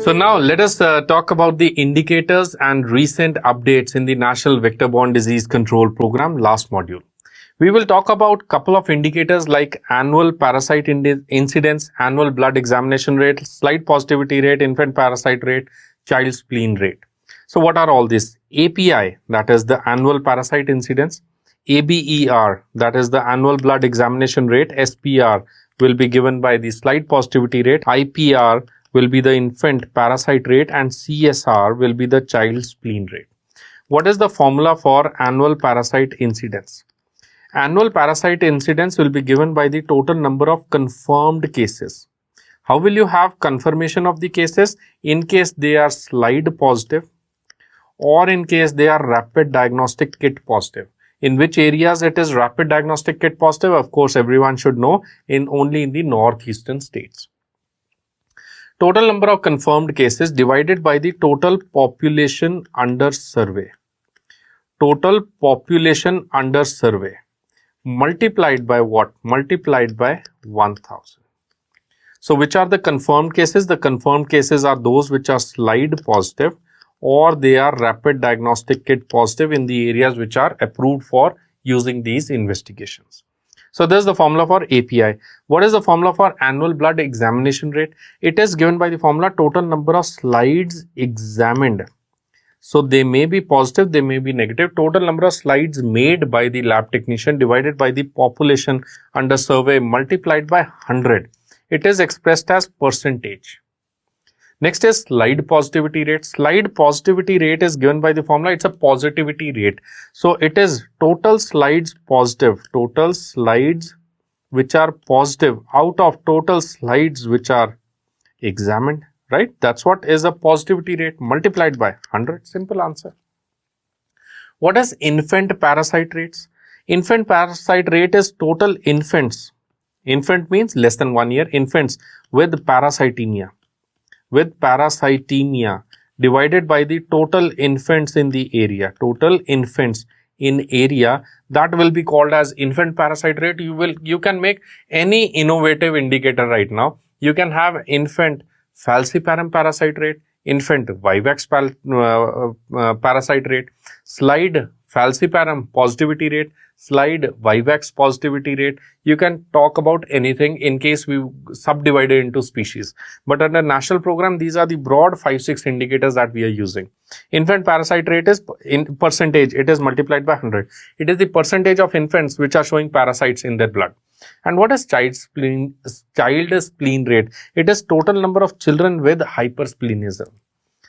So now let us talk about the indicators and recent updates in the National Vector-Borne Disease Control Program last module. We will talk about couple of indicators like annual parasite incidence, annual blood examination rate, slide positivity rate, infant parasite rate, child spleen rate. So what are all these? API, that is the annual parasite incidence, ABER, that is the annual blood examination rate, SPR will be given by the slide positivity rate, IPR will be the infant parasite rate, and CSR will be the child spleen rate. What is the formula for annual parasite incidence? Annual parasite incidence will be given by the total number of confirmed cases. How will you have confirmation of the cases? In case they are slide positive or in case they are rapid diagnostic kit positive. In which areas it is rapid diagnostic kit positive? Of course, everyone should know, only in the northeastern states. Total number of confirmed cases divided by the total population under survey. Total population under survey multiplied by what? Multiplied by 1000. So which are the confirmed cases? The confirmed cases are those which are slide positive or they are rapid diagnostic kit positive in the areas which are approved for using these investigations. So this is the formula for API. What is the formula for annual blood examination rate? It is given by the formula total number of slides examined. So they may be positive, they may be negative. Total number of slides made by the lab technician divided by the population under survey multiplied by 100. It is expressed as percentage. Next is slide positivity rate. Slide positivity rate is given by the formula. It's a positivity rate. So it is total slides positive. Total slides which are positive out of total slides which are examined. Right? That's what is a positivity rate multiplied by 100. Simple answer. What is infant parasite rates? Infant parasite rate is total infants. Infant means less than 1 year. Infants with parasitemia. With parasitemia divided by the total infants in the area. Total infants in area, that will be called as infant parasite rate. You can make any innovative indicator right now. You can have infant falciparum parasite rate, infant vivax parasite rate, slide falciparum positivity rate, slide vivax positivity rate. You can talk about anything in case we subdivide it into species. But under national program, these are the broad 5-6 indicators that we are using. Infant parasite rate is in percentage. It is multiplied by 100. It is the percentage of infants which are showing parasites in their blood. And what is child spleen rate? It is total number of children with hypersplenism.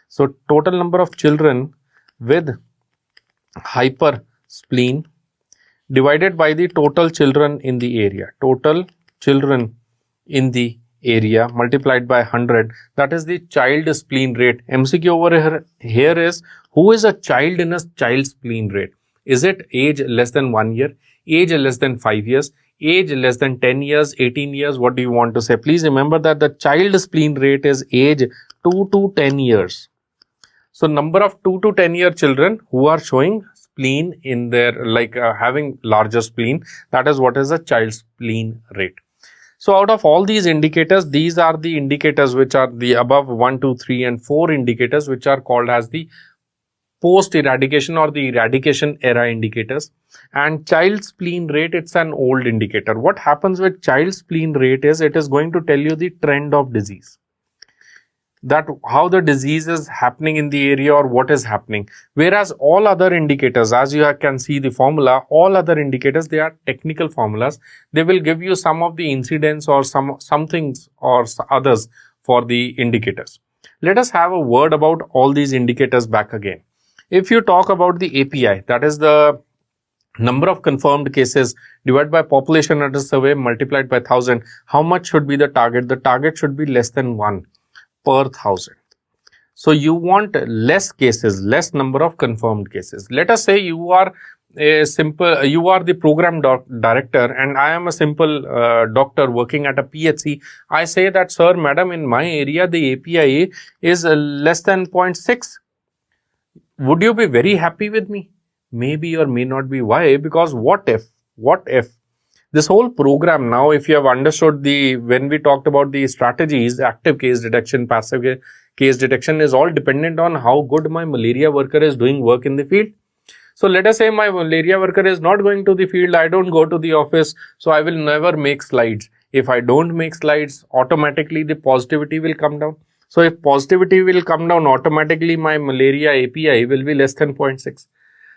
So total number of children with hyperspleen divided by the total children in the area. Total children in the area multiplied by 100. That is the child spleen rate. MCQ over here is, who is a child in a child spleen rate? Is it age less than 1 year? Age less than 5 years? Age less than 10 years, 18 years? What do you want to say? Please remember that the child spleen rate is age 2 to 10 years. So number of 2 to 10 year children who are showing spleen in their, having larger spleen, that is what is a child spleen rate. So out of all these indicators, these are the indicators which are the above 1, 2, 3 and 4 indicators which are called as the post-eradication or the eradication era indicators. And child spleen rate, it's an old indicator. What happens with child spleen rate is, it is going to tell you the trend of disease. That how the disease is happening in the area or what is happening. Whereas all other indicators, as you can see the formula, all other indicators, they are technical formulas. They will give you some of the incidents or some things or others for the indicators. Let us have a word about all these indicators back again. If you talk about the API, that is the number of confirmed cases divided by population under survey multiplied by 1000, how much should be the target? The target should be less than 1 per 1000. So you want less cases, less number of confirmed cases. Let us say you are the program director and I am a simple doctor working at a PHC. I say that, sir, madam, in my area the API is less than 0.6. Would you be very happy with me? Maybe or may not be. Why? Because what if This whole program now, if you have understood when we talked about the strategies, active case detection, passive case detection is all dependent on how good my malaria worker is doing work in the field. So let us say my malaria worker is not going to the field, I don't go to the office, so I will never make slides. If I don't make slides, automatically the positivity will come down. So if positivity will come down, automatically my malaria API will be less than 0.6.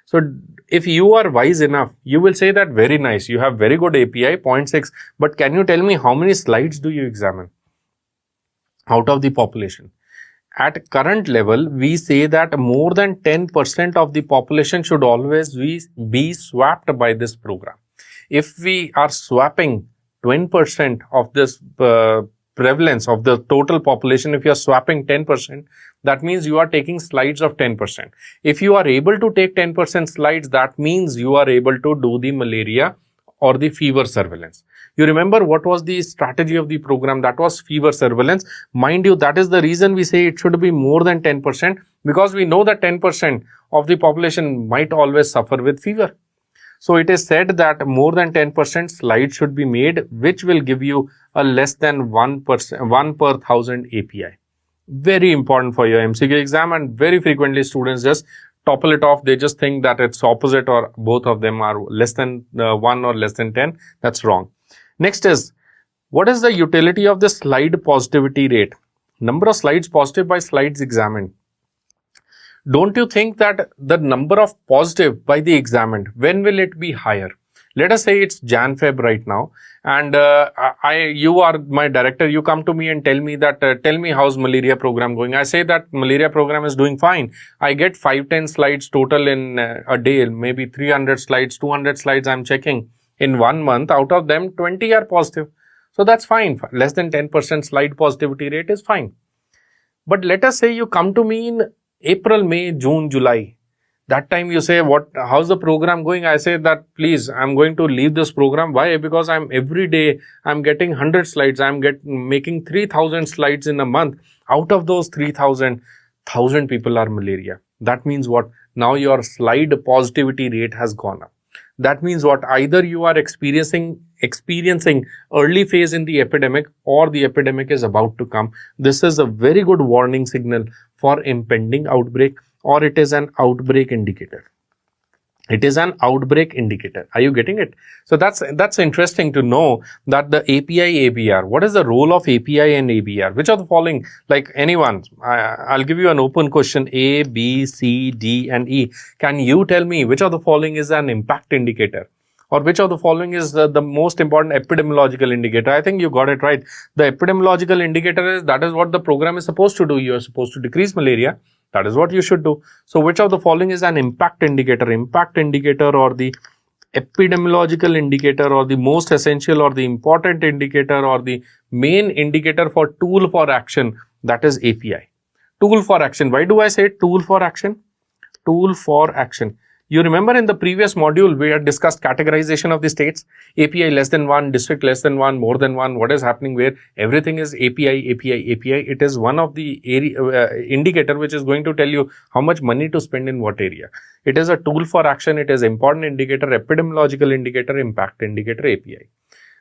So if you are wise enough, you will say that very nice, you have very good API, 0.6, but can you tell me how many slides do you examine out of the population? At current level, we say that more than 10% of the population should always be swapped by this program. If we are swapping 20% of this prevalence of the total population, if you are swapping 10%, that means you are taking slides of 10%. If you are able to take 10% slides, that means you are able to do the malaria or the fever surveillance. You remember what was the strategy of the program? That was fever surveillance. Mind you, that is the reason we say it should be more than 10%, because we know that 10% of the population might always suffer with fever. So it is said that more than 10% slides should be made, which will give you a less than 1 per 1,000 API. Very important for your MCQ exam, and very frequently students just topple it off. They just think that it's opposite or both of them are less than 1 or less than 10. That's wrong. Next is, what is the utility of the slide positivity rate? Number of slides positive by slides examined. Don't you think that the number of positive by the examined, when will it be higher? Let us say it's Jan Feb right now, and you are my director. You come to me and tell me that tell me how's malaria program going. I say that malaria program is doing fine. I get 5-10 slides total in a day, maybe 300 slides, 200 slides. I'm checking in 1 month. Out of them, 20 are positive. So that's fine. Less than 10% slide positivity rate is fine. But let us say you come to me in April, May, June, July. That time you say, how's the program going? I say that, please, I'm going to leave this program. Why? Because every day I'm getting 100 slides. I'm making 3,000 slides in a month. Out of those 3,000, 1,000 people are malaria. That means what? Now your slide positivity rate has gone up. That means what? Either you are experiencing early phase in the epidemic, or the epidemic is about to come. This is a very good warning signal for impending outbreak, or it is an outbreak indicator. It is an outbreak indicator. Are you getting it? So that's interesting to know that the API ABR. What is the role of API and ABR? Which of the following, like anyone, I'll give you an open question: A, B, C, D, and E. Can you tell me which of the following is an impact indicator? Or which of the following is the most important epidemiological indicator? I think you got it right. The epidemiological indicator that is what the program is supposed to do. You are supposed to decrease malaria. That is what you should do. So which of the following is an impact indicator? Impact indicator, or the epidemiological indicator, or the most essential or the important indicator, or the main indicator for tool for action? That is API. Tool for action. Why do I say tool for action? Tool for action. You remember in the previous module, we had discussed categorization of the states. API less than 1, district less than 1, more than 1. What is happening where? Everything is API, API, API. It is one of the indicator which is going to tell you how much money to spend in what area. It is a tool for action. It is important indicator, epidemiological indicator, impact indicator, API.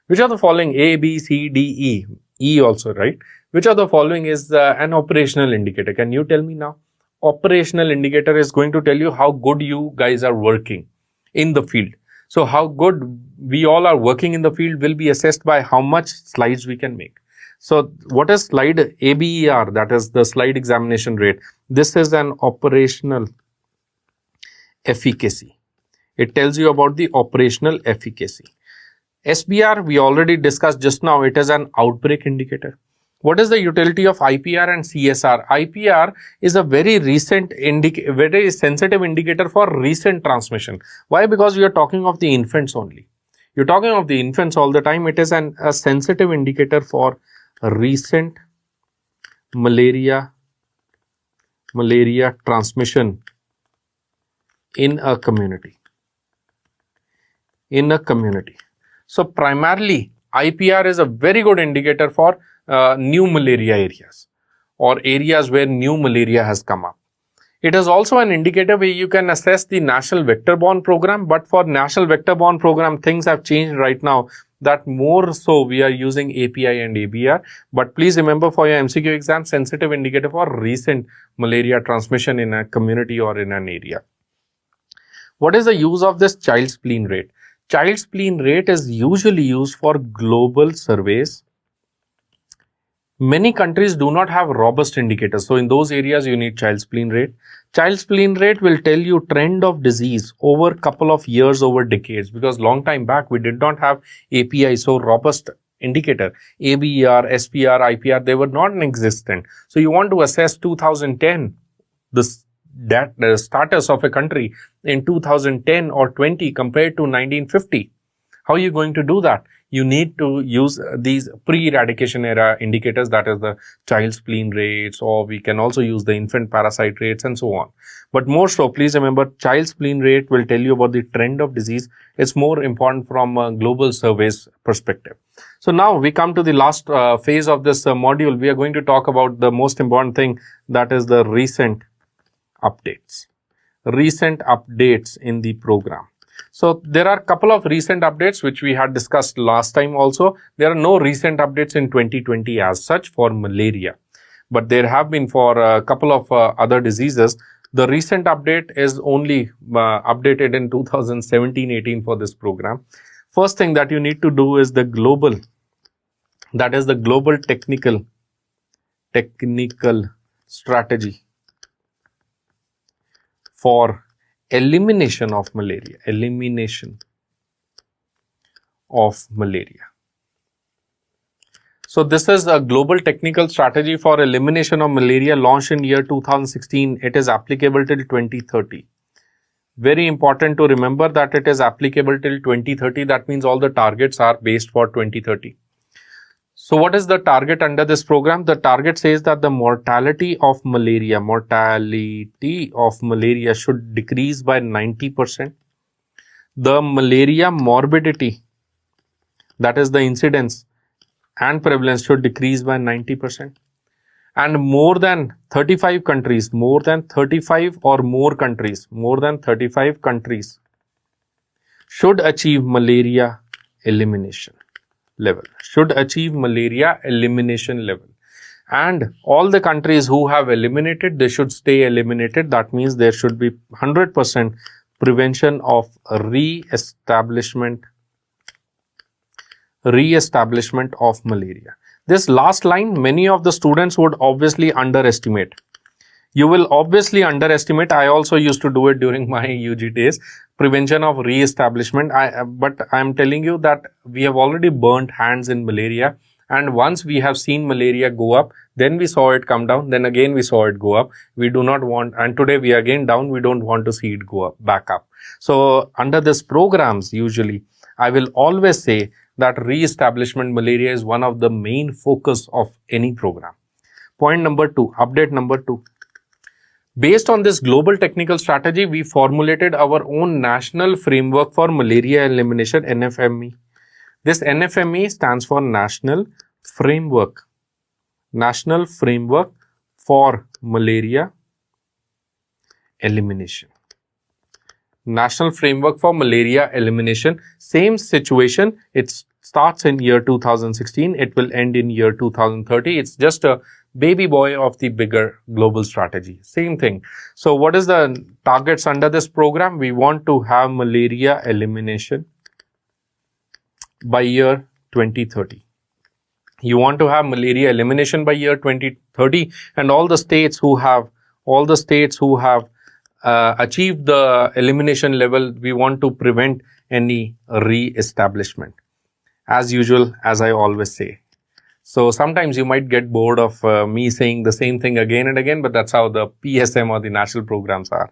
Which of the following? A, B, C, D, E. E also, right? Which of the following is an operational indicator? Can you tell me now? Operational indicator is going to tell you how good you guys are working in the field. So how good we all are working in the field will be assessed by how much slides we can make. So what is slide ABER? That is the slide examination rate. This is an operational efficacy. It tells you about the operational efficacy. SBR we already discussed just now. It is an outbreak indicator. What is the utility of IPR and CSR? IPR is a very recent, very sensitive indicator for recent transmission. Why? Because we are talking of the infants only. You're talking of the infants all the time. It is a sensitive indicator for recent malaria transmission in a community. So primarily, IPR is a very good indicator for new malaria areas, or areas where new malaria has come up. It is also an indicator where you can assess the National Vector-Borne Program, but for National Vector-Borne Program, things have changed right now. that more so we are using API and ABR. But please remember, for your MCQ exam, sensitive indicator for recent malaria transmission in a community or in an area. What is the use of this child spleen rate? Child spleen rate is usually used for global surveys. Many countries do not have robust indicators. So in those areas, you need child spleen rate. Child spleen rate will tell you trend of disease over couple of years, over decades, because long time back, we did not have API, so robust indicator. ABER, SPR, IPR, they were not existent. So you want to assess 2010, the status of a country in 2010 or 20 compared to 1950. How are you going to do that? You need to use these pre-eradication era indicators, that is the child spleen rates, or we can also use the infant parasite rates and so on. But more so, please remember, child spleen rate will tell you about the trend of disease. It's more important from a global surveys perspective. So now we come to the last phase of this module. We are going to talk about the most important thing, that is the recent updates. Recent updates in the program. So there are a couple of recent updates which we had discussed last time also. There are no recent updates in 2020 as such for malaria, but there have been for a couple of other diseases. The recent update is only updated in 2017-18 for this program. First thing that you need to do is the global, that is the global technical strategy for elimination of malaria, So this is a global technical strategy for elimination of malaria launched in year 2016. It is applicable till 2030. Very important to remember that it is applicable till 2030. That means all the targets are based for 2030. So what is the target under this program? The target says that the mortality of malaria should decrease by 90%. The malaria morbidity, that is the incidence and prevalence, should decrease by 90%. And more than 35 countries should achieve malaria elimination level. And all the countries who have eliminated, they should stay eliminated. That means there should be 100% prevention of re-establishment of malaria. This last line, many of the students would obviously underestimate. You will obviously underestimate. I also used to do it during my UG days. Prevention of re-establishment. But I'm telling you that we have already burnt hands in malaria. And once we have seen malaria go up, then we saw it come down. Then again we saw it go up. We do not want, and today we are again down. We don't want to see it go up, back up. So under this programs, usually I will always say that re-establishment malaria is one of the main focus of any program. Point number 2, update number 2. Based on this global technical strategy, we formulated our own national framework for malaria elimination, NFME. This NFME stands for National Framework for Malaria Elimination. National Framework for Malaria Elimination. Same situation. It starts in year 2016. It will end in year 2030. It's just a baby boy of the bigger global strategy. Same thing. So what is the targets under this program? We want to have malaria elimination by year 2030. You want to have malaria elimination by year 2030, and all the states who have achieved the elimination level, we want to prevent any re-establishment. As usual, as I always say. So sometimes you might get bored of me saying the same thing again and again, but that's how the PSM or the national programs are.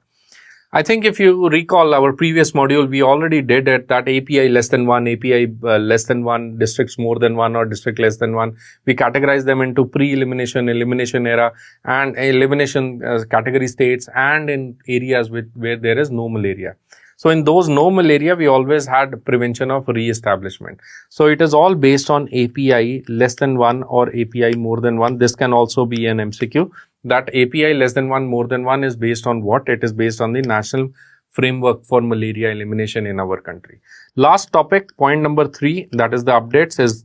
I think if you recall our previous module, we already did it, that API less than 1, API less than 1, districts more than 1 or district less than 1. We categorize them into pre-elimination, elimination era and elimination category states, and in areas where there is no malaria. So in those no malaria, we always had prevention of re-establishment. So it is all based on API less than 1 or API more than 1. This can also be an MCQ. That API less than 1, more than 1 is based on what? It is based on the National framework for malaria elimination in our country. Last topic, point number 3, that is the updates, is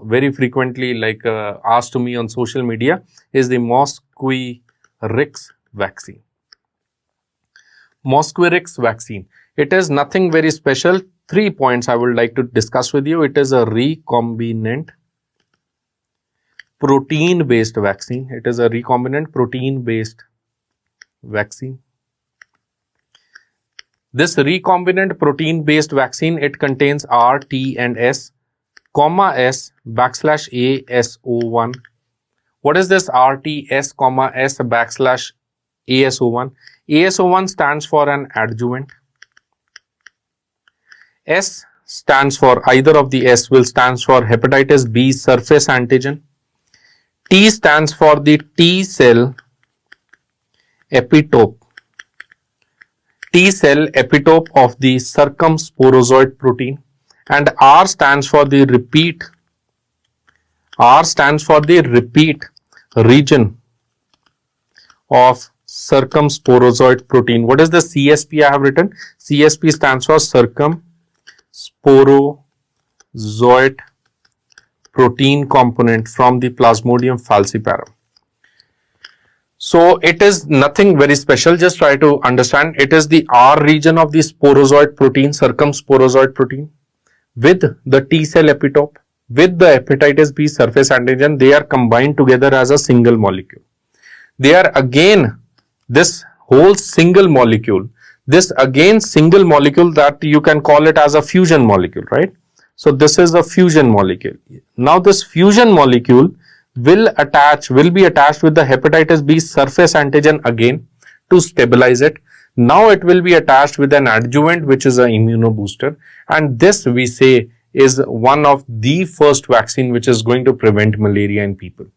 very frequently asked to me on social media, is the Mosquirix vaccine. Mosquirix vaccine. It is nothing very special. 3 points I would like to discuss with you. It is a recombinant protein-based vaccine. It is a recombinant protein-based vaccine. This recombinant protein-based vaccine, it contains R, T and S, comma S backslash ASO1. What is this R, T, S, comma S backslash ASO1? ASO1 stands for an adjuvant. S stands for, either of the S will stands for hepatitis B surface antigen. T stands for the T cell epitope. T cell epitope of the circumsporozoite protein, and R stands for the repeat. R stands for the repeat region of circumsporozoite protein. What is the CSP I have written? CSP stands for circumsporozoite protein component from the Plasmodium falciparum. So it is nothing very special, just try to understand. It is the R region of the sporozoite protein, circumsporozoite protein, with the T cell epitope, with the hepatitis B surface antigen. They are combined together as a single molecule. They are again this whole single molecule, this again single molecule that you can call it as a fusion molecule, right? So this is a fusion molecule. Now this fusion molecule will be attached with the hepatitis B surface antigen again to stabilize it. Now it will be attached with an adjuvant, which is an immunobooster, and this we say is one of the first vaccine which is going to prevent malaria in people.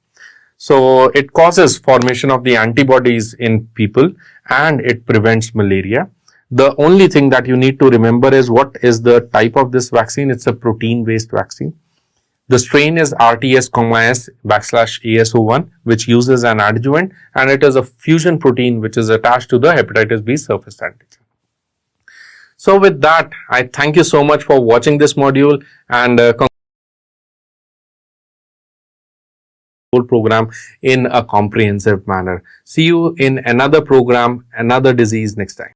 So it causes formation of the antibodies in people and it prevents malaria. The only thing that you need to remember is what is the type of this vaccine. It's a protein-based vaccine. The strain is RTS, S /ASO1, which uses an adjuvant, and it is a fusion protein which is attached to the hepatitis B surface antigen. So with that, I thank you so much for watching this module and program in a comprehensive manner. See you in another program, another disease next time.